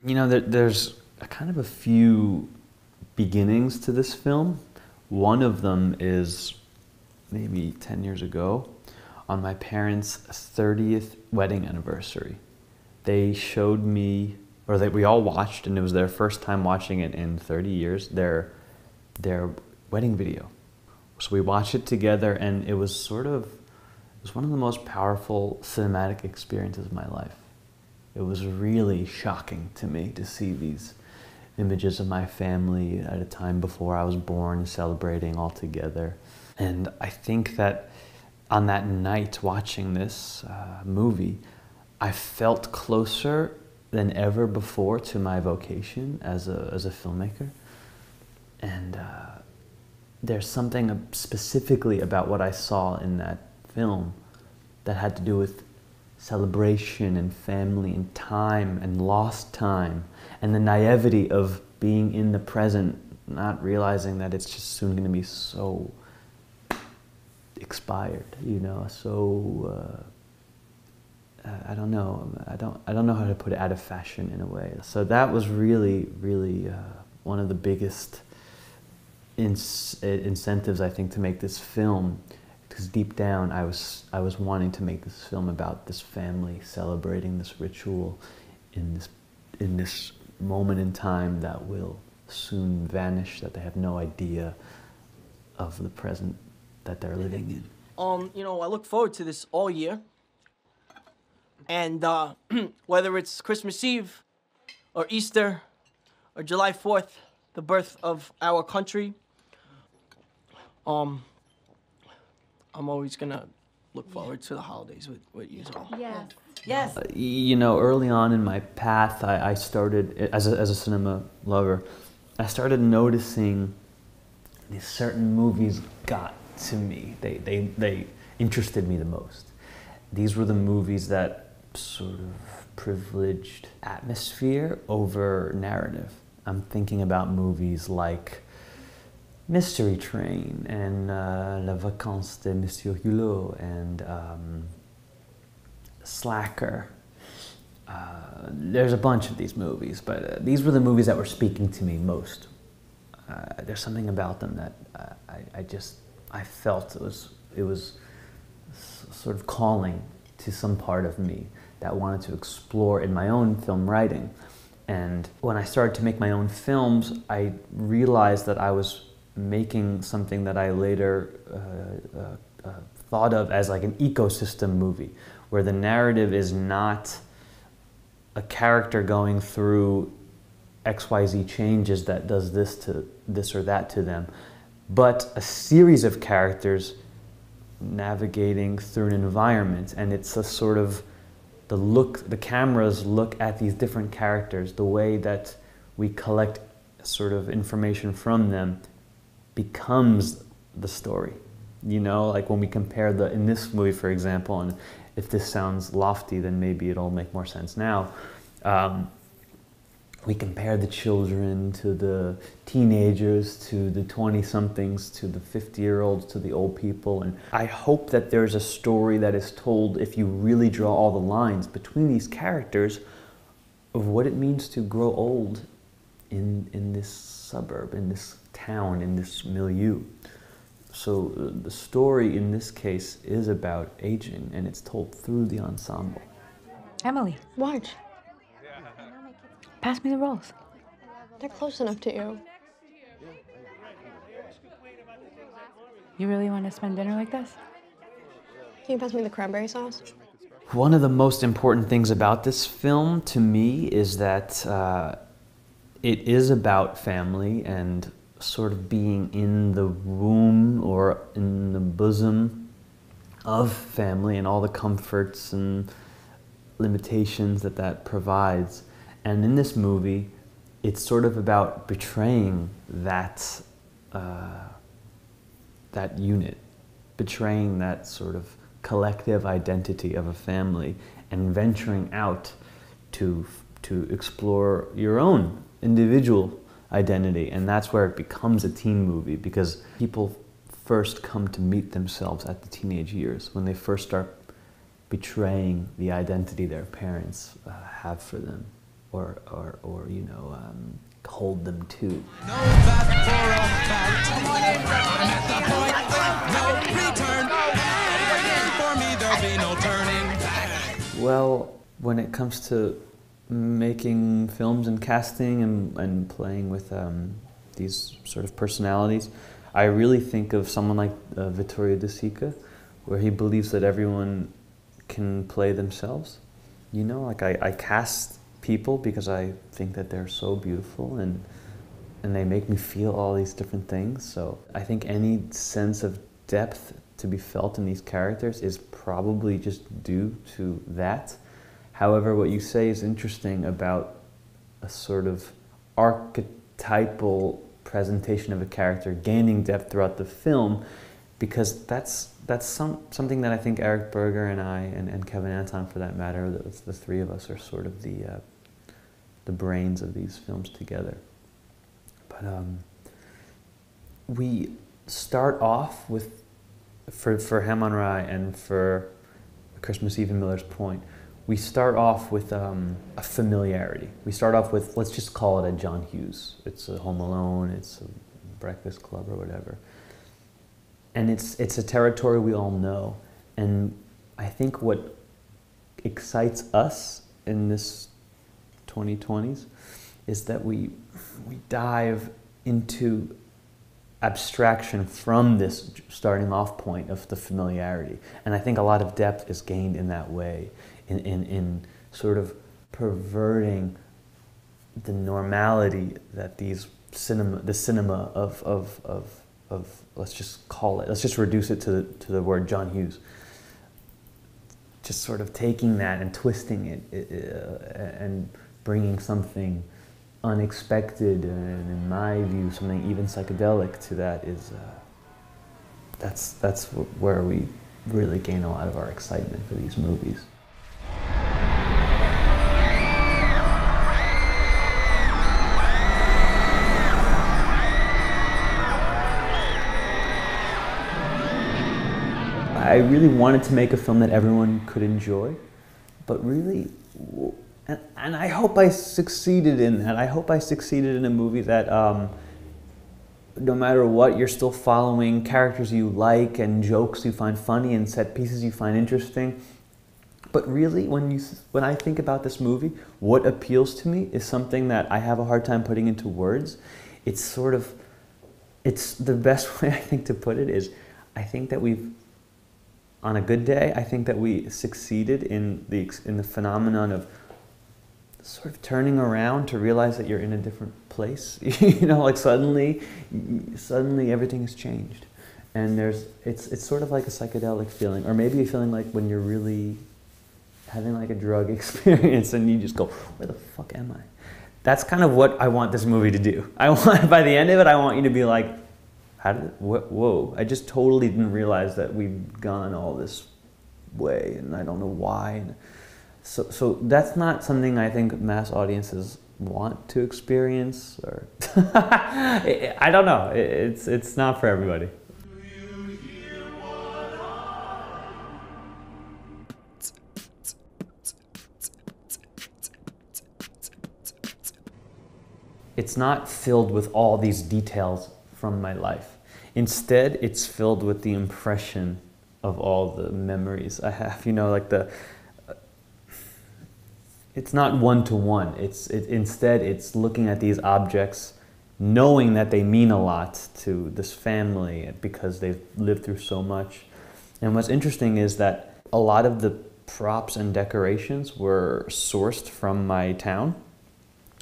You know, there's a kind of a few beginnings to this film. One of them is maybe 10 years ago, on my parents' 30th wedding anniversary. They showed me, or that we all watched, and it was their first time watching it in 30 years, their wedding video. So we watched it together, and it was one of the most powerful cinematic experiences of my life. It was really shocking to me to see these images of my family at a time before I was born, celebrating all together. And I think that on that night watching this movie, I felt closer than ever before to my vocation as a filmmaker. And there's something specifically about what I saw in that film that had to do with celebration and family and time and lost time and the naivety of being in the present, not realizing that it's just soon going to be so expired, you know, so I don't know. I don't know how to put it, out of fashion in a way. So that was really one of the biggest incentives, I think, to make this film. Because deep down, I was wanting to make this film about this family celebrating this ritual in this moment in time that will soon vanish, that they have no idea of the present that they're living in. You know, I look forward to this all year. And whether it's Christmas Eve or Easter or July 4th, the birth of our country, I'm always gonna look forward to the holidays with you all. Yeah. Yes. You know, early on in my path, I started, as a cinema lover, I started noticing these certain movies got to me. They interested me the most. These were the movies that sort of privileged atmosphere over narrative. I'm thinking about movies like Mystery Train and La Vacances de Monsieur Hulot and Slacker. There's a bunch of these movies, but these were the movies that were speaking to me most. There's something about them that I felt it was sort of calling to some part of me that wanted to explore in my own film writing. And when I started to make my own films, I realized that I was making something that I later thought of as like an ecosystem movie, where the narrative is not a character going through XYZ changes that does this to this or that to them, but a series of characters navigating through an environment. And it's a sort of the cameras look at these different characters, the way that we collect sort of information from them becomes the story. You know, like when we compare in this movie, for example, and if this sounds lofty, then maybe it'll make more sense now. We compare the children to the teenagers, to the 20-somethings, to the 50-year-olds, to the old people. And I hope that there's a story that is told, if you really draw all the lines between these characters, of what it means to grow old in this suburb, in this town, in this milieu. So the story in this case is about aging, and it's told through the ensemble. Emily, Marge, pass me the rolls. they're close enough to you. You really want to spend dinner like this? Can you pass me the cranberry sauce? One of the most important things about this film to me is that it is about family and sort of being in the womb or in the bosom of family and all the comforts and limitations that provides. And in this movie, it's sort of about betraying that unit, betraying that sort of collective identity of a family and venturing out to explore your own individual identity. And that's where it becomes a teen movie, because people first come to meet themselves at the teenage years, when they first start betraying the identity their parents have for them. or you know, hold them too. Well, when it comes to making films and casting and playing with these sort of personalities, I really think of someone like Vittorio De Sica, where he believes that everyone can play themselves. You know, like I cast people because I think that they're so beautiful and they make me feel all these different things. So I think any sense of depth to be felt in these characters is probably just due to that. However, what you say is interesting about a sort of archetypal presentation of a character gaining depth throughout the film, because that's something that I think Eric Berger and I, and Kevin Anton for that matter, the three of us are sort of the brains of these films together. But we start off with, for Ham on Rye and for Christmas Eve in Miller's Point, we start off with a familiarity. We start off with, let's just call it a John Hughes. It's a Home Alone, it's a Breakfast Club or whatever. And it's a territory we all know. And I think what excites us in this 2020s is that we dive into abstraction from this starting off point of the familiarity. And I think a lot of depth is gained in that way, in sort of perverting the normality that the cinema of let's just call it, let's just reduce it to the word John Hughes. Just sort of taking that and twisting it and bringing something unexpected and, in my view, something even psychedelic to that is, that's where we really gain a lot of our excitement for these movies. I really wanted to make a film that everyone could enjoy, but really, and I hope I succeeded in that. I hope I succeeded in a movie that no matter what, you're still following characters you like and jokes you find funny and set pieces you find interesting. But really, when I think about this movie, what appeals to me is something that I have a hard time putting into words. It's the best way I think to put it is, I think that on a good day, I think that we succeeded in the phenomenon of sort of turning around to realize that you're in a different place. You know, like suddenly everything has changed, and it's sort of like a psychedelic feeling, or maybe a feeling like when you're really having like a drug experience and you just go, where the fuck am I? That's kind of what I want this movie to do. By the end of it, I want you to be like, whoa, I just totally didn't realize that we've gone all this way, and I don't know why. So that's not something I think mass audiences want to experience, or I don't know. It's not for everybody. It's not filled with all these details from my life. Instead, it's filled with the impression of all the memories I have. You know, like it's not one-to-one. Instead, it's looking at these objects, knowing that they mean a lot to this family because they've lived through so much. And what's interesting is that a lot of the props and decorations were sourced from my town.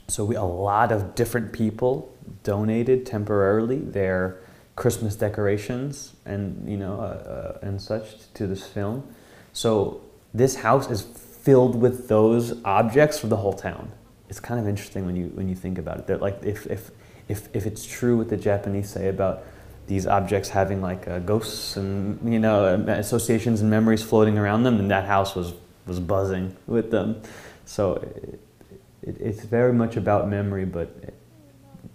So a lot of different people donated temporarily their Christmas decorations and and such to this film. So this house is filled with those objects for the whole town. It's kind of interesting when you think about it. That like if it's true what the Japanese say about these objects having like ghosts and associations and memories floating around them, then that house was buzzing with them. So it's very much about memory, but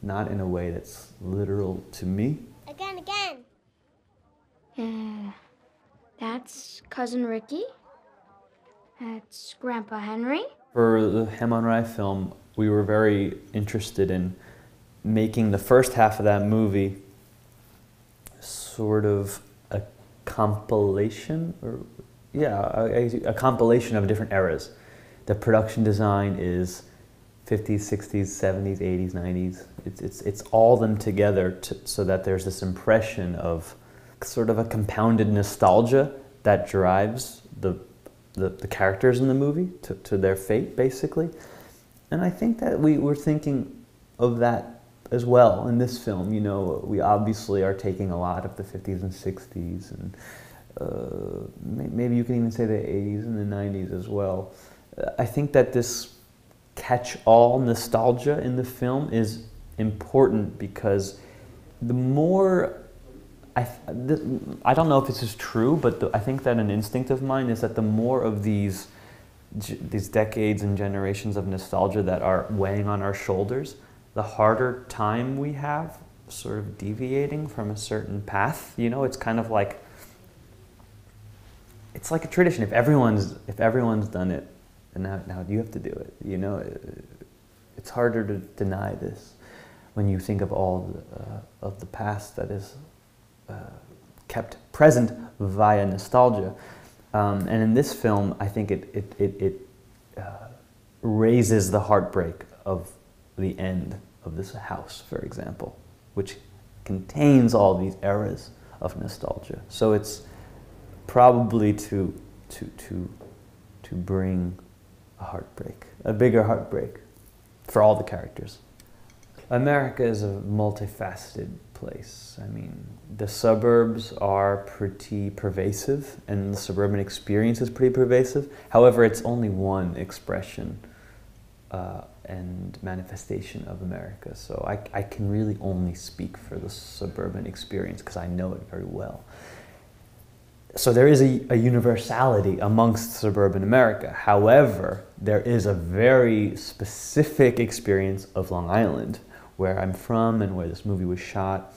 not in a way that's literal to me. Again. Yeah, that's Cousin Ricky. That's Grandpa Henry. For the Ham on Rye film, we were very interested in making the first half of that movie sort of a compilation, or a compilation of different eras. The production design is 50s, 60s, 70s, 80s, 90s. It's all them together so that there's this impression of sort of a compounded nostalgia that drives the characters in the movie to their fate, basically. And I think that we were thinking of that as well in this film. You know, we obviously are taking a lot of the 50s and 60s, and maybe you can even say the 80s and the 90s as well. I think that this catch-all nostalgia in the film is important because the more, I don't know if this is true, but I think that an instinct of mine is that the more of these decades and generations of nostalgia that are weighing on our shoulders, the harder time we have sort of deviating from a certain path. You know, it's kind of like, it's like a tradition. If everyone's done it, and now you have to do it. You know, it's harder to deny this when you think of all of the past that is kept present via nostalgia. And in this film, I think it raises the heartbreak of the end of this house, for example, which contains all these eras of nostalgia. So it's probably to bring a heartbreak, a bigger heartbreak for all the characters. America is a multifaceted place. I mean, the suburbs are pretty pervasive, and the suburban experience is pretty pervasive. However, it's only one expression and manifestation of America. So I can really only speak for the suburban experience because I know it very well. So there is a universality amongst suburban America. However, there is a very specific experience of Long Island, where I'm from and where this movie was shot.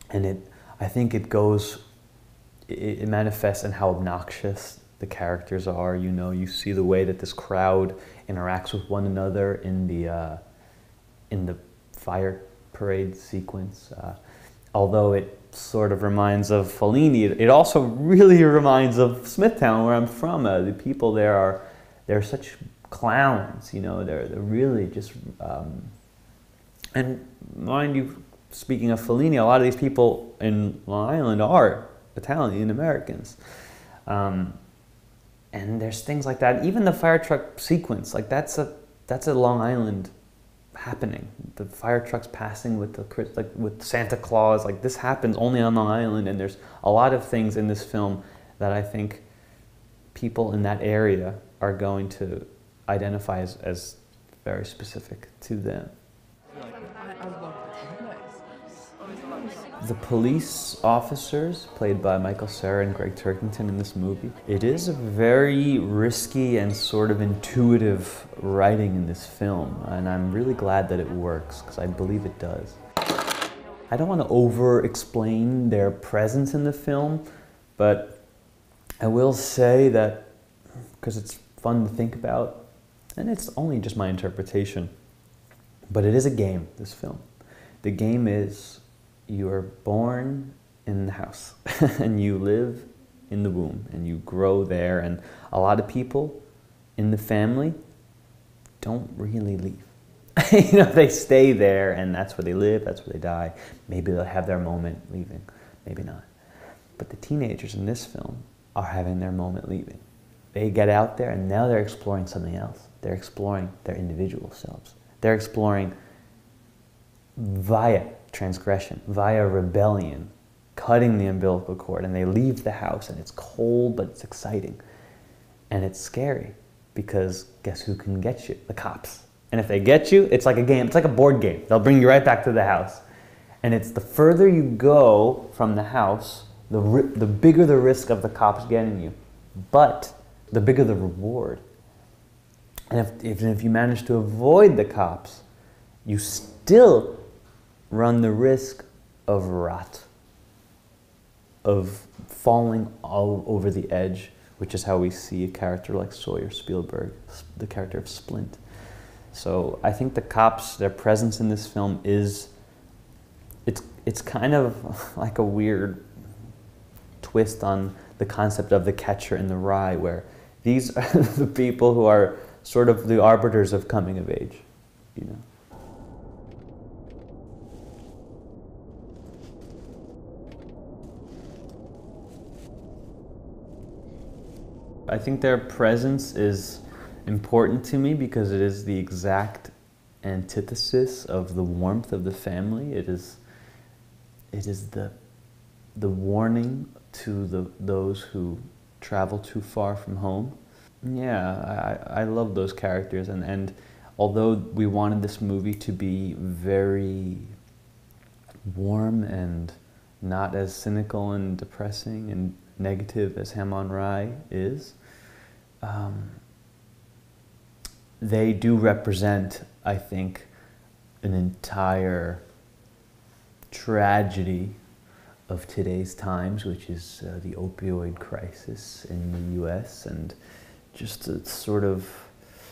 And I think it manifests in how obnoxious the characters are. You know, you see the way that this crowd interacts with one another in the fire parade sequence. Although it sort of reminds of Fellini, it also really reminds of Smithtown, where I'm from. The people there they're such clowns, you know, they're really just, and mind you, speaking of Fellini, a lot of these people in Long Island are Italian Americans. And there's things like that. Even the fire truck sequence, like that's a Long Island happening. The fire trucks passing with Santa Claus, like this happens only on Long Island, and there's a lot of things in this film that I think people in that area are going to identify as very specific to them. The police officers, played by Michael Cera and Greg Turkington in this movie, it is a very risky and sort of intuitive writing in this film, and I'm really glad that it works, because I believe it does. I don't want to over-explain their presence in the film, but I will say that, because it's fun to think about, and it's only just my interpretation, but it is a game, this film. The game is, you are born in the house and you live in the womb and you grow there, and a lot of people in the family don't really leave. You know, they stay there and that's where they live, that's where they die. Maybe they'll have their moment leaving, maybe not. But the teenagers in this film are having their moment leaving. They get out there and now they're exploring something else. They're exploring their individual selves. They're exploring via transgression, via rebellion, cutting the umbilical cord, and they leave the house and it's cold but it's exciting. And it's scary because guess who can get you? The cops. And if they get you, it's like a game, it's like a board game. They'll bring you right back to the house. And it's the further you go from the house, the bigger the risk of the cops getting you, but the bigger the reward. And if you manage to avoid the cops, you still run the risk of rot, of falling all over the edge, which is how we see a character like Sawyer Spielberg, the character of Splint. So I think the cops, their presence in this film is, it's kind of like a weird twist on the concept of the catcher in the rye, where these are the people who are sort of the arbiters of coming of age, you know. I think their presence is important to me because it is the exact antithesis of the warmth of the family. It is the warning to those who travel too far from home. Yeah, I love those characters, and although we wanted this movie to be very warm and not as cynical and depressing and negative as Ham on Rye is, they do represent, I think, an entire tragedy of today's times, which is the opioid crisis in the US, and just to sort of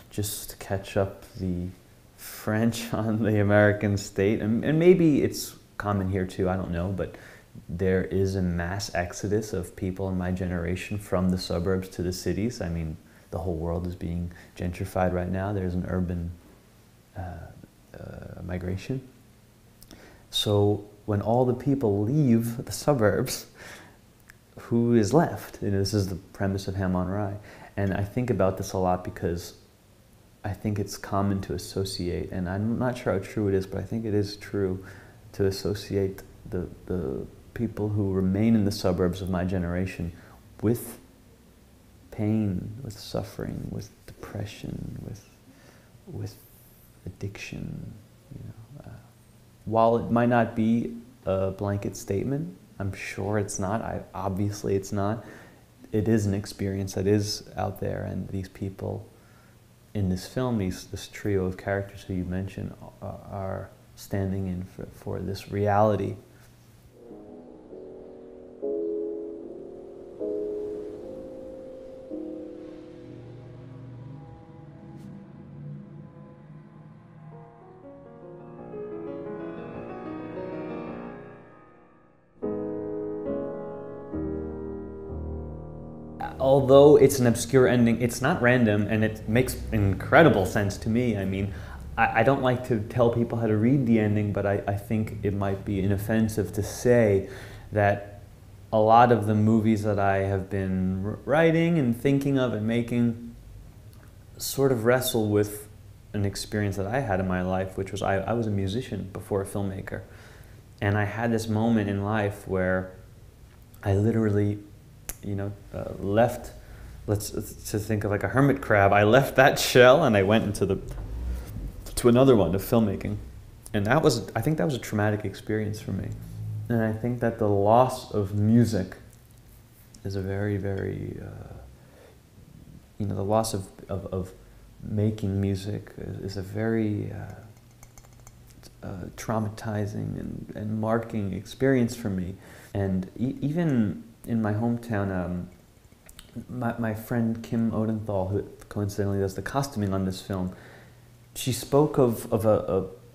just catch up the French on the American state, and maybe it's common here too, I don't know, but there is a mass exodus of people in my generation from the suburbs to the cities. I mean, the whole world is being gentrified right now. There's an urban migration. So when all the people leave the suburbs, who is left? You know, this is the premise of Ham on Rye. And I think about this a lot because I think it's common to associate, and I'm not sure how true it is, but I think it is true to associate the people who remain in the suburbs of my generation with pain, with suffering, with depression, with addiction. You know, while it might not be a blanket statement, I'm sure it's not. Obviously, it's not. It is an experience that is out there, and these people in this film, this trio of characters who you mentioned, are standing in for this reality. Although it's an obscure ending, it's not random, and it makes incredible sense to me. I mean, I don't like to tell people how to read the ending, but I think it might be inoffensive to say that a lot of the movies that I have been writing and thinking of and making sort of wrestle with an experience that I had in my life, which was I was a musician before a filmmaker. And I had this moment in life where I literally, you know, left, to think of like a hermit crab, I left that shell and I went into to another one of filmmaking. And I think that was a traumatic experience for me. And I think that the loss of music is a very, very, you know, the loss of making music is a very traumatizing and marking experience for me. And even in my hometown, my friend Kim Odenthal, who coincidentally does the costuming on this film, she spoke of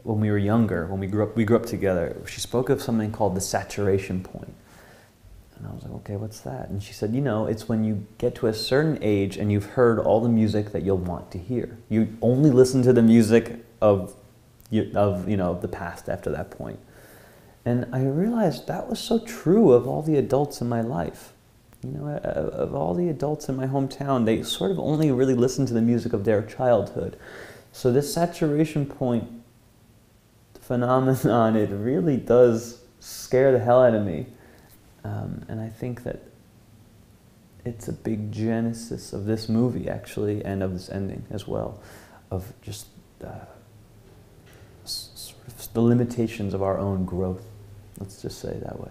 when we were younger, when we grew up together, she spoke of something called the saturation point. And I was like, okay, what's that? And she said, you know, it's when you get to a certain age and you've heard all the music that you'll want to hear. You only listen to the music of you know, the past after that point. And I realized that was so true of all the adults in my life. You know, of all the adults in my hometown, they sort of only really listen to the music of their childhood. So this saturation point phenomenon, it really does scare the hell out of me. And I think that it's a big genesis of this movie, actually, and of this ending as well, of just sort of the limitations of our own growth. Let's just say it that way.